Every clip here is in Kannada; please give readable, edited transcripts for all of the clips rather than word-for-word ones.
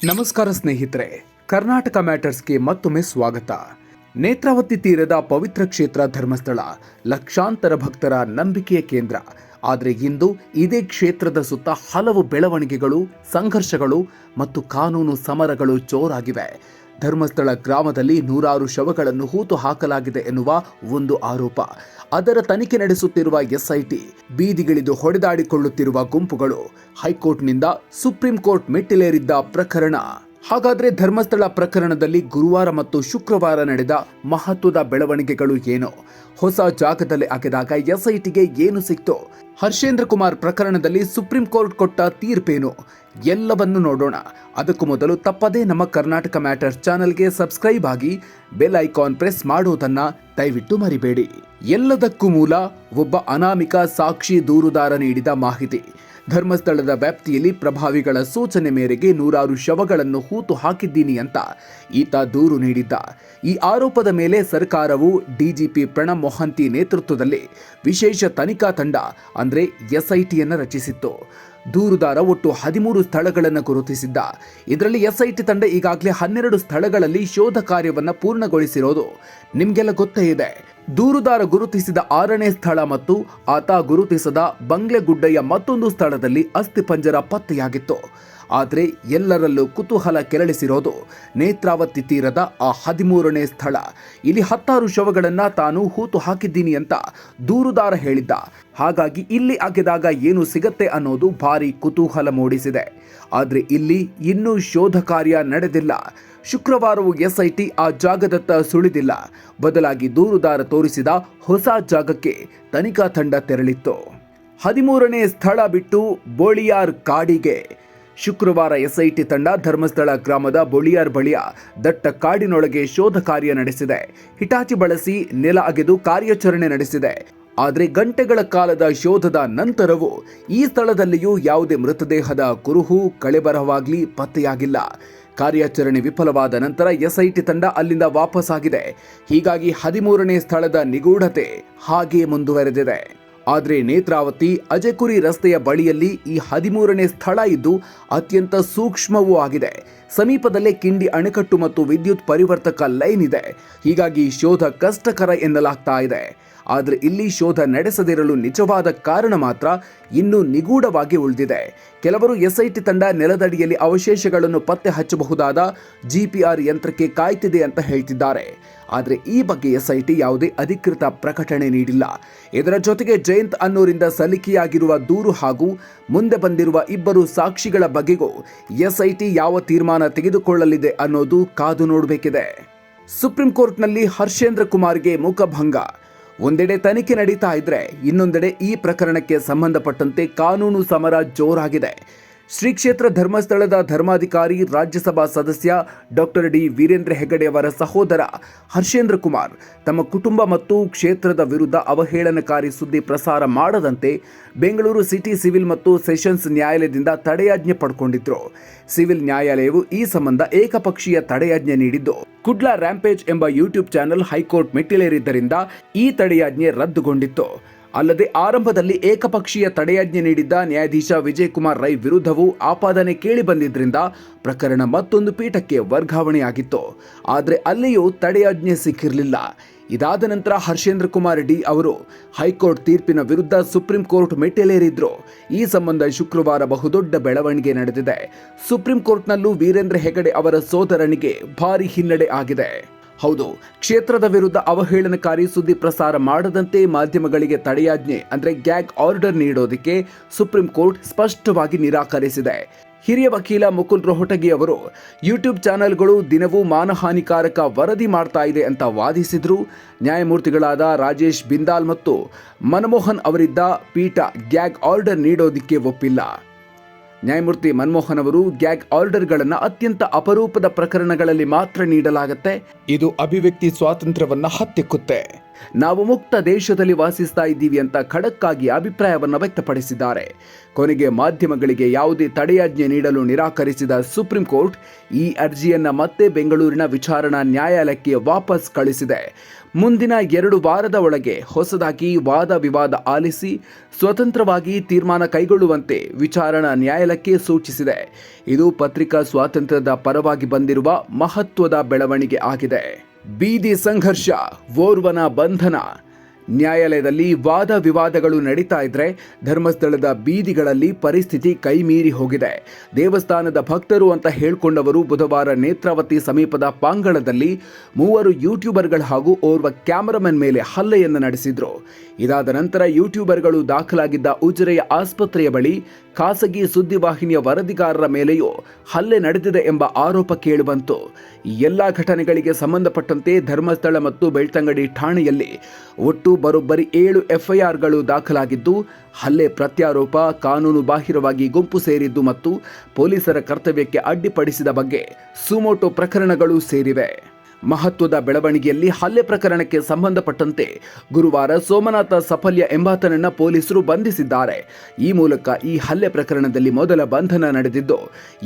ನಮಸ್ಕಾರ ಸ್ನೇಹಿತರೆ, ಕರ್ನಾಟಕ ಮ್ಯಾಟರ್ಸ್ಗೆ ಮತ್ತೊಮ್ಮೆ ಸ್ವಾಗತ. ನೇತ್ರಾವತಿ ತೀರದ ಪವಿತ್ರ ಕ್ಷೇತ್ರ ಧರ್ಮಸ್ಥಳ ಲಕ್ಷಾಂತರ ಭಕ್ತರ ನಂಬಿಕೆಯ ಕೇಂದ್ರ. ಆದರೆ ಇಂದು ಇದೇ ಕ್ಷೇತ್ರದ ಸುತ್ತ ಹಲವು ಬೆಳವಣಿಗೆಗಳು, ಸಂಘರ್ಷಗಳು ಮತ್ತು ಕಾನೂನು ಸಮರಗಳು ಜೋರಾಗಿವೆ. ಧರ್ಮಸ್ಥಳ ಗ್ರಾಮದಲ್ಲಿ ನೂರಾರು ಶವಗಳನ್ನು ಹೂತು ಹಾಕಲಾಗಿದೆ ಎನ್ನುವ ಒಂದು ಆರೋಪ. ಅದರ ತನಿಖೆ ನಡೆಸುತ್ತಿರುವ ಎಸ್ಐಟಿ, ಬೀದಿಗಿಳಿದು ಹೊಡೆದಾಡಿಕೊಳ್ಳುತ್ತಿರುವ ಗುಂಪುಗಳು, ಹೈಕೋರ್ಟ್ನಿಂದ ಸುಪ್ರೀಂ ಕೋರ್ಟ್ ಮೆಟ್ಟಿಲೇರಿದ್ದ ಪ್ರಕರಣ. ಹಾಗಾದ್ರೆ ಧರ್ಮಸ್ಥಳ ಪ್ರಕರಣದಲ್ಲಿ ಗುರುವಾರ ಮತ್ತು ಶುಕ್ರವಾರ ನಡೆದ ಮಹತ್ವದ ಬೆಳವಣಿಗೆಗಳು ಏನು? ಹೊಸ ಜಾಗದಲ್ಲಿ ಅಗೆದಾಗ ಎಸ್ಐಟಿಗೆ ಏನು ಸಿಕ್ತು? ಹರ್ಷೇಂದ್ರ ಕುಮಾರ್ ಪ್ರಕರಣದಲ್ಲಿ ಸುಪ್ರೀಂ ಕೋರ್ಟ್ ಕೊಟ್ಟ ತೀರ್ಪೇನು? ಎಲ್ಲವನ್ನು ನೋಡೋಣ. ಅದಕ್ಕೂ ಮೊದಲು ತಪ್ಪದೇ ನಮ್ಮ ಕರ್ನಾಟಕ ಮ್ಯಾಟರ್ಸ್ ಚಾನೆಲ್ಗೆ ಸಬ್ಸ್ಕ್ರೈಬ್ ಆಗಿ ಬೆಲ್ ಐಕಾನ್ ಪ್ರೆಸ್ ಮಾಡೋದನ್ನ ದಯವಿಟ್ಟು ಮರಿಬೇಡಿ. ಎಲ್ಲದಕ್ಕೂ ಮೂಲ ಒಬ್ಬ ಅನಾಮಿಕ ಸಾಕ್ಷಿ ದೂರುದಾರ ನೀಡಿದ ಮಾಹಿತಿ. ಧರ್ಮಸ್ಥಳದ ವ್ಯಾಪ್ತಿಯಲ್ಲಿ ಪ್ರಭಾವಿಗಳ ಸೂಚನೆ ಮೇರೆಗೆ ನೂರಾರು ಶವಗಳನ್ನು ಹೂತು ಹಾಕಿದ್ದೀನಿ ಅಂತ ಈತ ದೂರು ನೀಡಿದ್ದ. ಈ ಆರೋಪದ ಮೇಲೆ ಸರ್ಕಾರವು ಡಿಜಿಪಿ ಪ್ರಣಬ್ ಮೊಹಾಂತಿ ನೇತೃತ್ವದಲ್ಲಿ ವಿಶೇಷ ತನಿಖಾ ತಂಡ ಅಂದರೆ ಎಸ್ಐಟಿಯನ್ನು ರಚಿಸಿತ್ತು. ದೂರುದಾರ ಒಟ್ಟು 13 ಸ್ಥಳಗಳನ್ನು ಗುರುತಿಸಿದ್ದ. ಇದರಲ್ಲಿ ಎಸ್ಐಟಿ ತಂಡ ಈಗಾಗಲೇ 12 ಸ್ಥಳಗಳಲ್ಲಿ ಶೋಧ ಕಾರ್ಯವನ್ನು ಪೂರ್ಣಗೊಳಿಸಿರೋದು ನಿಮಗೆಲ್ಲ ಗೊತ್ತೇ ಇದೆ. ದೂರುದಾರ ಗುರುತಿಸಿದ 6ನೇ ಸ್ಥಳ ಮತ್ತು ಆತ ಗುರುತಿಸದ ಬಂಗ್ಲೆಗುಡ್ಡೆಯ ಮತ್ತೊಂದು ಸ್ಥಳದಲ್ಲಿ ಅಸ್ಥಿಪಂಜರ ಪತ್ತೆಯಾಗಿತ್ತು. ಆದರೆ ಎಲ್ಲರಲ್ಲೂ ಕುತೂಹಲ ಕೆರಳಿಸಿರೋದು ನೇತ್ರಾವತಿ ತೀರದ ಆ 13ನೇ ಸ್ಥಳ. ಇಲ್ಲಿ 16 ಶವಗಳನ್ನು ತಾನು ಹೂತು ಹಾಕಿದ್ದೀನಿ ಅಂತ ದೂರುದಾರ ಹೇಳಿದ್ದ. ಹಾಗಾಗಿ ಇಲ್ಲಿ ಅಗೆದಾಗ ಏನು ಸಿಗತ್ತೆ ಅನ್ನೋದು ಭಾರಿ ಕುತೂಹಲ ಮೂಡಿಸಿದೆ. ಆದರೆ ಇಲ್ಲಿ ಇನ್ನೂ ಶೋಧ ಕಾರ್ಯ ನಡೆದಿಲ್ಲ. ಶುಕ್ರವಾರವೂ ಎಸ್ಐಟಿ ಆ ಜಾಗದತ್ತ ಸುಳಿದಿಲ್ಲ. ಬದಲಾಗಿ ದೂರುದಾರ ತೋರಿಸಿದ ಹೊಸ ಜಾಗಕ್ಕೆ ತನಿಖಾ ತಂಡ ತೆರಳಿತ್ತು. 13ನೇ ಸ್ಥಳ ಬಿಟ್ಟು ಬೋಳಿಯಾರ್ ಕಾಡಿಗೆ. ಶುಕ್ರವಾರ ಎಸ್ಐಟಿ ತಂಡ ಧರ್ಮಸ್ಥಳ ಗ್ರಾಮದ ಬೋಳಿಯಾರ್ ಬಳಿಯ ದಟ್ಟ ಕಾಡಿನೊಳಗೆ ಶೋಧ ಕಾರ್ಯ ನಡೆಸಿದೆ. ಹಿಟಾಚಿ ಬಳಸಿ ನೆಲ ಅಗೆದು ಕಾರ್ಯಾಚರಣೆ ನಡೆಸಿದೆ. ಆದರೆ ಗಂಟೆಗಳ ಕಾಲದ ಶೋಧದ ನಂತರವೂ ಈ ಸ್ಥಳದಲ್ಲಿಯೂ ಯಾವುದೇ ಮೃತದೇಹದ ಕುರುಹು, ಕಳೆಬರಹವಾಗ್ಲಿ ಪತ್ತೆಯಾಗಿಲ್ಲ. ಕಾರ್ಯಾಚರಣೆ ವಿಫಲವಾದ ನಂತರ ಎಸ್ಐಟಿ ತಂಡ ಅಲ್ಲಿಂದ ವಾಪಸ್ಸಾಗಿದೆ. ಹೀಗಾಗಿ 13ನೇ ಸ್ಥಳದ ನಿಗೂಢತೆ ಹಾಗೆ ಮುಂದುವರೆದಿದೆ. ಆದರೆ ನೇತ್ರಾವತಿ ಅಜೆಕುರಿ ರಸ್ತೆಯ ಬಳಿಯಲ್ಲಿ ಈ 13ನೇ ಸ್ಥಳ ಇದ್ದು ಅತ್ಯಂತ ಸೂಕ್ಷ್ಮವೂ ಆಗಿದೆ. ಸಮೀಪದಲ್ಲೇ ಕಿಂಡಿ ಅಣೆಕಟ್ಟು ಮತ್ತು ವಿದ್ಯುತ್ ಪರಿವರ್ತಕ ಲೈನ್ ಇದೆ. ಹೀಗಾಗಿ ಶೋಧ ಕಷ್ಟಕರ ಎನ್ನಲಾಗ್ತಾ ಇದೆ. ಆದರೆ ಇಲ್ಲಿ ಶೋಧ ನಡೆಸದಿರಲು ನಿಜವಾದ ಕಾರಣ ಮಾತ್ರ ಇನ್ನೂ ನಿಗೂಢವಾಗಿ ಉಳಿದಿದೆ. ಕೆಲವರು ಎಸ್ಐಟಿ ತಂಡ ನೆಲದಡಿಯಲ್ಲಿ ಅವಶೇಷಗಳನ್ನು ಪತ್ತೆ ಹಚ್ಚಬಹುದಾದ ಜಿಪಿಆರ್ ಯಂತ್ರಕ್ಕೆ ಕಾಯ್ತಿದೆ ಅಂತ ಹೇಳ್ತಿದ್ದಾರೆ. ಆದರೆ ಈ ಬಗ್ಗೆ ಎಸ್ಐಟಿ ಯಾವುದೇ ಅಧಿಕೃತ ಪ್ರಕಟಣೆ ನೀಡಿಲ್ಲ. ಇದರ ಜೊತೆಗೆ ಜಯಂತ್ ಅನ್ನೋರಿಂದ ಸಲ್ಲಿಕೆಯಾಗಿರುವ ದೂರು ಹಾಗೂ ಮುಂದೆ ಬಂದಿರುವ 2 ಸಾಕ್ಷಿಗಳ ಬಗ್ಗೆಗೂ ಎಸ್ಐಟಿ ಯಾವ ತೀರ್ಮಾನ ತೆಗೆದುಕೊಳ್ಳಲಿದೆ ಅನ್ನೋದು ಕಾದು ನೋಡಬೇಕಿದೆ. ಸುಪ್ರೀಂ ಕೋರ್ಟ್ನಲ್ಲಿ ಹರ್ಷೇಂದ್ರ ಕುಮಾರ್ಗೆ ಮುಖಭಂಗ. ಒಂದೆಡೆ ತನಿಖೆ ನಡೀತಾ ಇದ್ರೆ ಇನ್ನೊಂದೆಡೆ ಈ ಪ್ರಕರಣಕ್ಕೆ ಸಂಬಂಧಪಟ್ಟಂತೆ ಕಾನೂನು ಸಮರ ಜೋರಾಗಿದೆ. ಶ್ರೀ ಕ್ಷೇತ್ರ ಧರ್ಮಸ್ಥಳದ ಧರ್ಮಾಧಿಕಾರಿ, ರಾಜ್ಯಸಭಾ ಸದಸ್ಯ ಡಾಕ್ಟರ್ ಡಿ ವೀರೇಂದ್ರ ಹೆಗಡೆ ಅವರ ಸಹೋದರ ಹರ್ಷೇಂದ್ರ ಕುಮಾರ್ ತಮ್ಮ ಕುಟುಂಬ ಮತ್ತು ಕ್ಷೇತ್ರದ ವಿರುದ್ಧ ಅವಹೇಳನಕಾರಿ ಸುದ್ದಿ ಪ್ರಸಾರ ಮಾಡದಂತೆ ಬೆಂಗಳೂರು ಸಿಟಿ ಸಿವಿಲ್ ಮತ್ತು ಸೆಷನ್ಸ್ ನ್ಯಾಯಾಲಯದಿಂದ ತಡೆಯಾಜ್ಞೆ ಪಡ್ಕೊಂಡಿದ್ರು. ಸಿವಿಲ್ ನ್ಯಾಯಾಲಯವು ಈ ಸಂಬಂಧ ಏಕಪಕ್ಷೀಯ ತಡೆಯಾಜ್ಞೆ ನೀಡಿದ್ದು, ಕುಡ್ಲಾ ರ್ಯಾಂಪೇಜ್ ಎಂಬ ಯೂಟ್ಯೂಬ್ ಚಾನೆಲ್ ಹೈಕೋರ್ಟ್ ಮೆಟ್ಟಿಲೇರಿದ್ದರಿಂದ ಈ ತಡೆಯಾಜ್ಞೆ ರದ್ದುಗೊಂಡಿತ್ತು. ಅಲ್ಲದೆ ಆರಂಭದಲ್ಲಿ ಏಕಪಕ್ಷೀಯ ತಡೆಯಾಜ್ಞೆ ನೀಡಿದ್ದ ನ್ಯಾಯಾಧೀಶ ವಿಜಯ್ ಕುಮಾರ್ ರೈ ವಿರುದ್ಧವೂ ಆಪಾದನೆ ಕೇಳಿ ಬಂದಿದ್ದರಿಂದ ಪ್ರಕರಣ ಮತ್ತೊಂದು ಪೀಠಕ್ಕೆ ವರ್ಗಾವಣೆಯಾಗಿತ್ತು. ಆದರೆ ಅಲ್ಲಿಯೂ ತಡೆಯಾಜ್ಞೆ ಸಿಕ್ಕಿರಲಿಲ್ಲ. ಇದಾದ ನಂತರ ಹರ್ಷೇಂದ್ರ ಕುಮಾರ್ ಡಿ ಅವರು ಹೈಕೋರ್ಟ್ ತೀರ್ಪಿನ ವಿರುದ್ಧ ಸುಪ್ರೀಂ ಕೋರ್ಟ್ ಮೆಟ್ಟಿಲೇರಿದ್ರು. ಈ ಸಂಬಂಧ ಶುಕ್ರವಾರ ಬಹುದೊಡ್ಡ ಬೆಳವಣಿಗೆ ನಡೆದಿದೆ. ಸುಪ್ರೀಂ ಕೋರ್ಟ್ನಲ್ಲೂ ವೀರೇಂದ್ರ ಹೆಗಡೆ ಅವರ ಸೋದರನಿಗೆ ಭಾರಿ ಹಿನ್ನಡೆ ಆಗಿದೆ. ಹೌದು, ಕ್ಷೇತ್ರದ ವಿರುದ್ಧ ಅವಹೇಳನಕಾರಿ ಸುದ್ದಿ ಪ್ರಸಾರ ಮಾಡದಂತೆ ಮಾಧ್ಯಮಗಳಿಗೆ ತಡೆಯಾಜ್ಞೆ ಅಂದರೆ ಗ್ಯಾಗ್ ಆರ್ಡರ್ ನೀಡೋದಕ್ಕೆ ಸುಪ್ರೀಂ ಕೋರ್ಟ್ ಸ್ಪಷ್ಟವಾಗಿ ನಿರಾಕರಿಸಿದೆ. ಹಿರಿಯ ವಕೀಲ ಮುಕುಲ್ ರೋಹಟಗಿ ಅವರು ಯೂಟ್ಯೂಬ್ ಚಾನೆಲ್ಗಳು ದಿನವೂ ಮಾನಹಾನಿಕಾರಕ ವರದಿ ಮಾಡ್ತಾ ಇದೆ ಅಂತ ವಾದಿಸಿದ್ರು. ನ್ಯಾಯಮೂರ್ತಿಗಳಾದ ರಾಜೇಶ್ ಬಿಂದಾಲ್ ಮತ್ತು ಮನಮೋಹನ್ ಅವರಿದ್ದ ಪೀಠ ಗ್ಯಾಗ್ ಆರ್ಡರ್ ನೀಡೋದಕ್ಕೆ ಒಪ್ಪಿಲ್ಲ. ನ್ಯಾಯಮೂರ್ತಿ ಮನಮೋಹನ್ ಅವರು ಗ್ಯಾಗ್ ಆರ್ಡರ್ಗಳನ್ನು ಅತ್ಯಂತ ಅಪರೂಪದ ಪ್ರಕರಣಗಳಲ್ಲಿ ಮಾತ್ರ ನೀಡಲಾಗುತ್ತೆ, ಇದು ಅಭಿವ್ಯಕ್ತಿ ಸ್ವಾತಂತ್ರ್ಯವನ್ನ ಹತ್ತಿಕ್ಕುತ್ತೆ. ನಾವು ಮುಕ್ತ ದೇಶದಲ್ಲಿ ವಾಸಿಸ್ತಾ ಇದ್ದೀವಿ ಅಂತ ಖಡಕ್ಕಾಗಿ ಅಭಿಪ್ರಾಯವನ್ನು ವ್ಯಕ್ತಪಡಿಸಿದ್ದಾರೆ. ಕೊನೆಗೆ ಮಾಧ್ಯಮಗಳಿಗೆ ಯಾವುದೇ ತಡೆಯಾಜ್ಞೆ ನೀಡಲು ನಿರಾಕರಿಸಿದ ಸುಪ್ರೀಂ ಕೋರ್ಟ್ ಈ ಅರ್ಜಿಯನ್ನ ಮತ್ತೆ ಬೆಂಗಳೂರಿನ ವಿಚಾರಣಾ ನ್ಯಾಯಾಲಯಕ್ಕೆ ವಾಪಸ್ ಕಳಿಸಿದೆ. ಮುಂದಿನ 2 ವಾರದ ಒಳಗೆ ಹೊಸದಾಗಿ ವಾದ ವಿವಾದ ಆಲಿಸಿ ಸ್ವತಂತ್ರವಾಗಿ ತೀರ್ಮಾನ ಕೈಗೊಳ್ಳುವಂತೆ ವಿಚಾರಣಾ ನ್ಯಾಯಾಲಯಕ್ಕೆ ಸೂಚಿಸಿದೆ. ಇದು ಪತ್ರಿಕಾ ಸ್ವಾತಂತ್ರ್ಯದ ಪರವಾಗಿ ಬಂದಿರುವ ಮಹತ್ವದ ಬೆಳವಣಿಗೆ ಆಗಿದೆ. ಬೀದಿ ಸಂಘರ್ಷ, ಓರ್ವನ ಬಂಧನ. ನ್ಯಾಯಾಲಯದಲ್ಲಿ ವಾದ ವಿವಾದಗಳು ನಡೀತಾ ಇದ್ರೆ ಧರ್ಮಸ್ಥಳದ ಬೀದಿಗಳಲ್ಲಿ ಪರಿಸ್ಥಿತಿ ಕೈಮೀರಿ ಹೋಗಿದೆ. ದೇವಸ್ಥಾನದ ಭಕ್ತರು ಅಂತ ಹೇಳ್ಕೊಂಡವರು ಬುಧವಾರ ನೇತ್ರಾವತಿ ಸಮೀಪದ ಪಾಂಗಳದಲ್ಲಿ 3 ಯೂಟ್ಯೂಬರ್ಗಳು ಹಾಗೂ ಓರ್ವ ಕ್ಯಾಮರಾಮನ್ ಮೇಲೆ ಹಲ್ಲೆಯನ್ನು ನಡೆಸಿದ್ರು. ಇದಾದ ನಂತರ ಯೂಟ್ಯೂಬರ್ಗಳು ದಾಖಲಾಗಿದ್ದ ಉಜಿರೆಯ ಆಸ್ಪತ್ರೆಯ ಬಳಿ ಖಾಸಗಿ ಸುದ್ದಿವಾಹಿನಿಯ ವರದಿಗಾರರ ಮೇಲೆಯೂ ಹಲ್ಲೆ ನಡೆದಿದೆ ಎಂಬ ಆರೋಪ ಕೇಳಿಬಂತು. ಈ ಎಲ್ಲ ಘಟನೆಗಳಿಗೆ ಸಂಬಂಧಪಟ್ಟಂತೆ ಧರ್ಮಸ್ಥಳ ಮತ್ತು ಬೆಳ್ತಂಗಡಿ ಠಾಣೆಯಲ್ಲಿ ಒಟ್ಟು ಬರೋಬ್ಬರಿ 7 ಎಫ್ಐಆರ್ಗಳು ದಾಖಲಾಗಿದ್ದು, ಹಲ್ಲೆ ಪ್ರತ್ಯಾರೋಪ, ಕಾನೂನು ಬಾಹಿರವಾಗಿ ಗುಂಪು ಸೇರಿದ್ದು ಮತ್ತು ಪೊಲೀಸರ ಕರ್ತವ್ಯಕ್ಕೆ ಅಡ್ಡಿಪಡಿಸಿದ ಬಗ್ಗೆ ಸುಮೋಟೋ ಪ್ರಕರಣಗಳು ಸೇರಿವೆ. ಮಹತ್ವದ ಬೆಳವಣಿಗೆಯಲ್ಲಿ ಹಲ್ಲೆ ಪ್ರಕರಣಕ್ಕೆ ಸಂಬಂಧಪಟ್ಟಂತೆ ಗುರುವಾರ ಸೋಮನಾಥ ಸಫಲ್ಯ ಎಂಬಾತನನ್ನ ಪೊಲೀಸರು ಬಂಧಿಸಿದ್ದಾರೆ. ಈ ಮೂಲಕ ಈ ಹಲ್ಲೆ ಪ್ರಕರಣದಲ್ಲಿ ಮೊದಲ ಬಂಧನ ನಡೆದಿದ್ದು,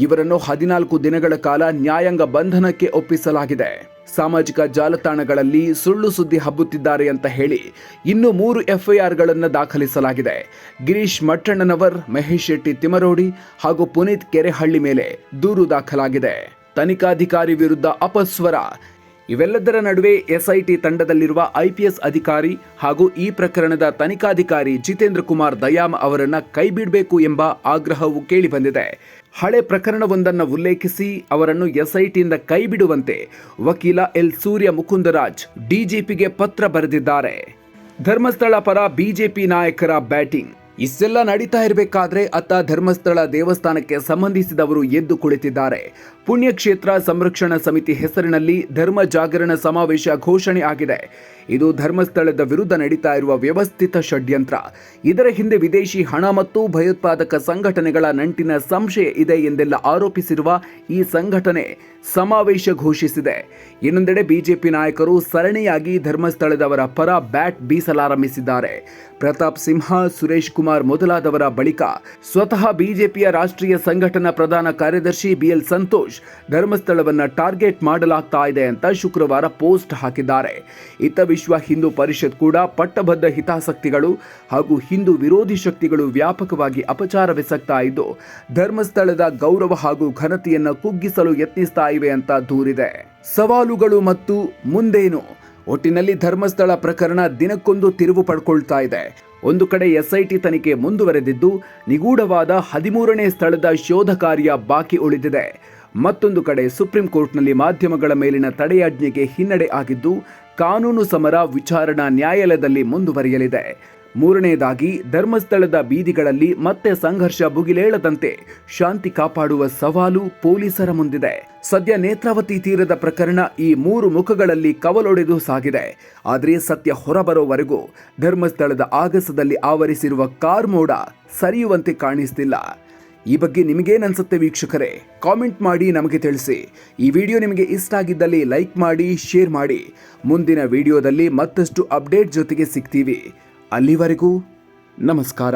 ಇವರನ್ನು 14 ದಿನಗಳ ಕಾಲ ನ್ಯಾಯಾಂಗ ಬಂಧನಕ್ಕೆ ಒಪ್ಪಿಸಲಾಗಿದೆ. ಸಾಮಾಜಿಕ ಜಾಲತಾಣಗಳಲ್ಲಿ ಸುಳ್ಳು ಸುದ್ದಿ ಹಬ್ಬುತ್ತಿದ್ದಾರೆ ಅಂತ ಹೇಳಿ ಇನ್ನೂ 3 ಎಫ್ಐಆರ್ಗಳನ್ನು ದಾಖಲಿಸಲಾಗಿದೆ. ಗಿರೀಶ್ ಮಟ್ಟಣ್ಣನವರ್, ಮಹೇಶ್ ಶೆಟ್ಟಿ ತಿಮರೋಡಿ ಹಾಗೂ ಪುನೀತ್ ಕೆರೆಹಳ್ಳಿ ಮೇಲೆ ದೂರು ದಾಖಲಾಗಿದೆ. ತನಿಖಾಧಿಕಾರಿ ವಿರುದ್ಧ ಅಪಸ್ವರ. ಇವೆಲ್ಲದರ ನಡುವೆ ಎಸ್ಐಟಿ ತಂಡದಲ್ಲಿರುವ IPS ಅಧಿಕಾರಿ ಹಾಗೂ ಈ ಪ್ರಕರಣದ ತನಿಖಾಧಿಕಾರಿ ಜಿತೇಂದ್ರ ಕುಮಾರ್ ದಯಾಮ್ ಅವರನ್ನ ಕೈಬಿಡಬೇಕು ಎಂಬ ಆಗ್ರಹವು ಕೇಳಿಬಂದಿದೆ. ಹಳೆ ಪ್ರಕರಣವೊಂದನ್ನು ಉಲ್ಲೇಖಿಸಿ ಅವರನ್ನು ಎಸ್ಐಟಿಯಿಂದ ಕೈಬಿಡುವಂತೆ ವಕೀಲ ಎಲ್ ಸೂರ್ಯ ಮುಕುಂದರಾಜ್ ಡಿಜಿಪಿಗೆ ಪತ್ರ ಬರೆದಿದ್ದಾರೆ. ಧರ್ಮಸ್ಥಳ ಪರ ಬಿಜೆಪಿ ನಾಯಕರ ಬ್ಯಾಟಿಂಗ್. ಇಷ್ಟೆಲ್ಲ ನಡೀತಾ ಇರಬೇಕಾದ್ರೆ ಅತ್ತ ಧರ್ಮಸ್ಥಳ ದೇವಸ್ಥಾನಕ್ಕೆ ಸಂಬಂಧಿಸಿದವರು ಎದ್ದು ಕುಳಿತಿದ್ದಾರೆ. ಪುಣ್ಯಕ್ಷೇತ್ರ ಸಂರಕ್ಷಣಾ ಸಮಿತಿ ಹೆಸರಿನಲ್ಲಿ ಧರ್ಮ ಜಾಗರಣ ಸಮಾವೇಶ ಘೋಷಣೆ ಆಗಿದೆ. ಇದು ಧರ್ಮಸ್ಥಳದ ವಿರುದ್ಧ ನಡೀತಾ ಇರುವ ವ್ಯವಸ್ಥಿತ ಷಡ್ಯಂತ್ರ. ಇದರ ಹಿಂದೆ ವಿದೇಶಿ ಹಣ ಮತ್ತು ಭಯೋತ್ಪಾದಕ ಸಂಘಟನೆಗಳ ನಂಟಿನ ಸಂಶಯ ಇದೆ ಎಂದೆಲ್ಲ ಆರೋಪಿಸಿರುವ ಈ ಸಂಘಟನೆ ಸಮಾವೇಶ ಘೋಷಿಸಿದೆ. ಇನ್ನೊಂದೆಡೆ ಬಿಜೆಪಿ ನಾಯಕರು ಸರಣಿಯಾಗಿ ಧರ್ಮಸ್ಥಳದವರ ಪರ ಬ್ಯಾಟ್ ಬೀಸಲಾರಂಭಿಸಿದ್ದಾರೆ. ಪ್ರತಾಪ್ ಸಿಂಹ, ಸುರೇಶ್ ಕುಮಾರ್ ಮೊದಲಾದವರ ಬಳಿಕ ಸ್ವತಃ ಬಿಜೆಪಿಯ ರಾಷ್ಟ್ರೀಯ ಸಂಘಟನಾ ಪ್ರಧಾನ ಕಾರ್ಯದರ್ಶಿ BL ಸಂತೋಷ್ ಧರ್ಮಸ್ಥಳವನ್ನ ಟಾರ್ಗೆಟ್ ಮಾಡಲಾಗ್ತಾ ಇದೆ ಅಂತ ಶುಕ್ರವಾರ ಪೋಸ್ಟ್ ಹಾಕಿದ್ದಾರೆ. ಇತ್ತ ವಿಶ್ವ ಹಿಂದೂ ಪರಿಷತ್ ಕೂಡ ಪಟ್ಟಬದ್ಧ ಹಿತಾಸಕ್ತಿಗಳು ಹಾಗೂ ಹಿಂದೂ ವಿರೋಧಿ ಶಕ್ತಿಗಳು ವ್ಯಾಪಕವಾಗಿ ಅಪಚಾರವೆಸಗ್ತಾ ಇದ್ದು ಧರ್ಮಸ್ಥಳದ ಗೌರವ ಹಾಗೂ ಘನತೆಯನ್ನು ಕುಗ್ಗಿಸಲು ಯತ್ನಿಸ್ತಾ ಇವೆ ಅಂತ ದೂರಿದೆ. ಸವಾಲುಗಳು ಮತ್ತು ಮುಂದೇನು? ಒಟ್ಟಿನಲ್ಲಿ ಧರ್ಮಸ್ಥಳ ಪ್ರಕರಣ ದಿನಕ್ಕೊಂದು ತಿರುವು ಪಡ್ಕೊಳ್ತಾ ಇದೆ. ಒಂದು ಕಡೆ ಎಸ್ಐಟಿ ತನಿಖೆ ಮುಂದುವರೆದಿದ್ದು ನಿಗೂಢವಾದ 13ನೇ ಸ್ಥಳದ ಶೋಧ ಕಾರ್ಯ ಬಾಕಿ ಉಳಿದಿದೆ. ಮತ್ತೊಂದು ಕಡೆ ಸುಪ್ರೀಂ ಕೋರ್ಟ್ನಲ್ಲಿ ಮಾಧ್ಯಮಗಳ ಮೇಲಿನ ತಡೆಯಾಜ್ಞೆಗೆ ಹಿನ್ನಡೆ ಆಗಿದ್ದು ಕಾನೂನು ಸಮರ ವಿಚಾರಣಾ ನ್ಯಾಯಾಲಯದಲ್ಲಿ ಮುಂದುವರಿಯಲಿದೆ. ಮೂರನೆಯದಾಗಿ ಧರ್ಮಸ್ಥಳದ ಬೀದಿಗಳಲ್ಲಿ ಮತ್ತೆ ಸಂಘರ್ಷ ಭುಗಿಲೇಳದಂತೆ ಶಾಂತಿ ಕಾಪಾಡುವ ಸವಾಲು ಪೊಲೀಸರ ಮುಂದಿದೆ. ಸದ್ಯ ನೇತ್ರಾವತಿ ತೀರದ ಪ್ರಕರಣ ಈ 3 ಮುಖಗಳಲ್ಲಿ ಕವಲೊಡೆದು ಸಾಗಿದೆ. ಆದರೆ ಸತ್ಯ ಹೊರಬರೋವರೆಗೂ ಧರ್ಮಸ್ಥಳದ ಆಗಸದಲ್ಲಿ ಆವರಿಸಿರುವ ಕಾರ್ಮೋಡ ಸರಿಯುವಂತೆ ಕಾಣಿಸ್ತಿಲ್ಲ. ಈ ಬಗ್ಗೆ ನಿಮಗೇನನ್ಸುತ್ತೆ ವೀಕ್ಷಕರೇ? ಕಾಮೆಂಟ್ ಮಾಡಿ ನಮಗೆ ತಿಳಿಸಿ. ಈ ವಿಡಿಯೋ ನಿಮಗೆ ಇಷ್ಟ ಆಗಿದ್ದಲ್ಲಿ ಲೈಕ್ ಮಾಡಿ, ಶೇರ್ ಮಾಡಿ. ಮುಂದಿನ ವಿಡಿಯೋದಲ್ಲಿ ಮತ್ತಷ್ಟು ಅಪ್ಡೇಟ್ ಜೊತೆಗೆ ಸಿಗ್ತೀವಿ. ಅಲ್ಲಿವರೆಗೂ ನಮಸ್ಕಾರ.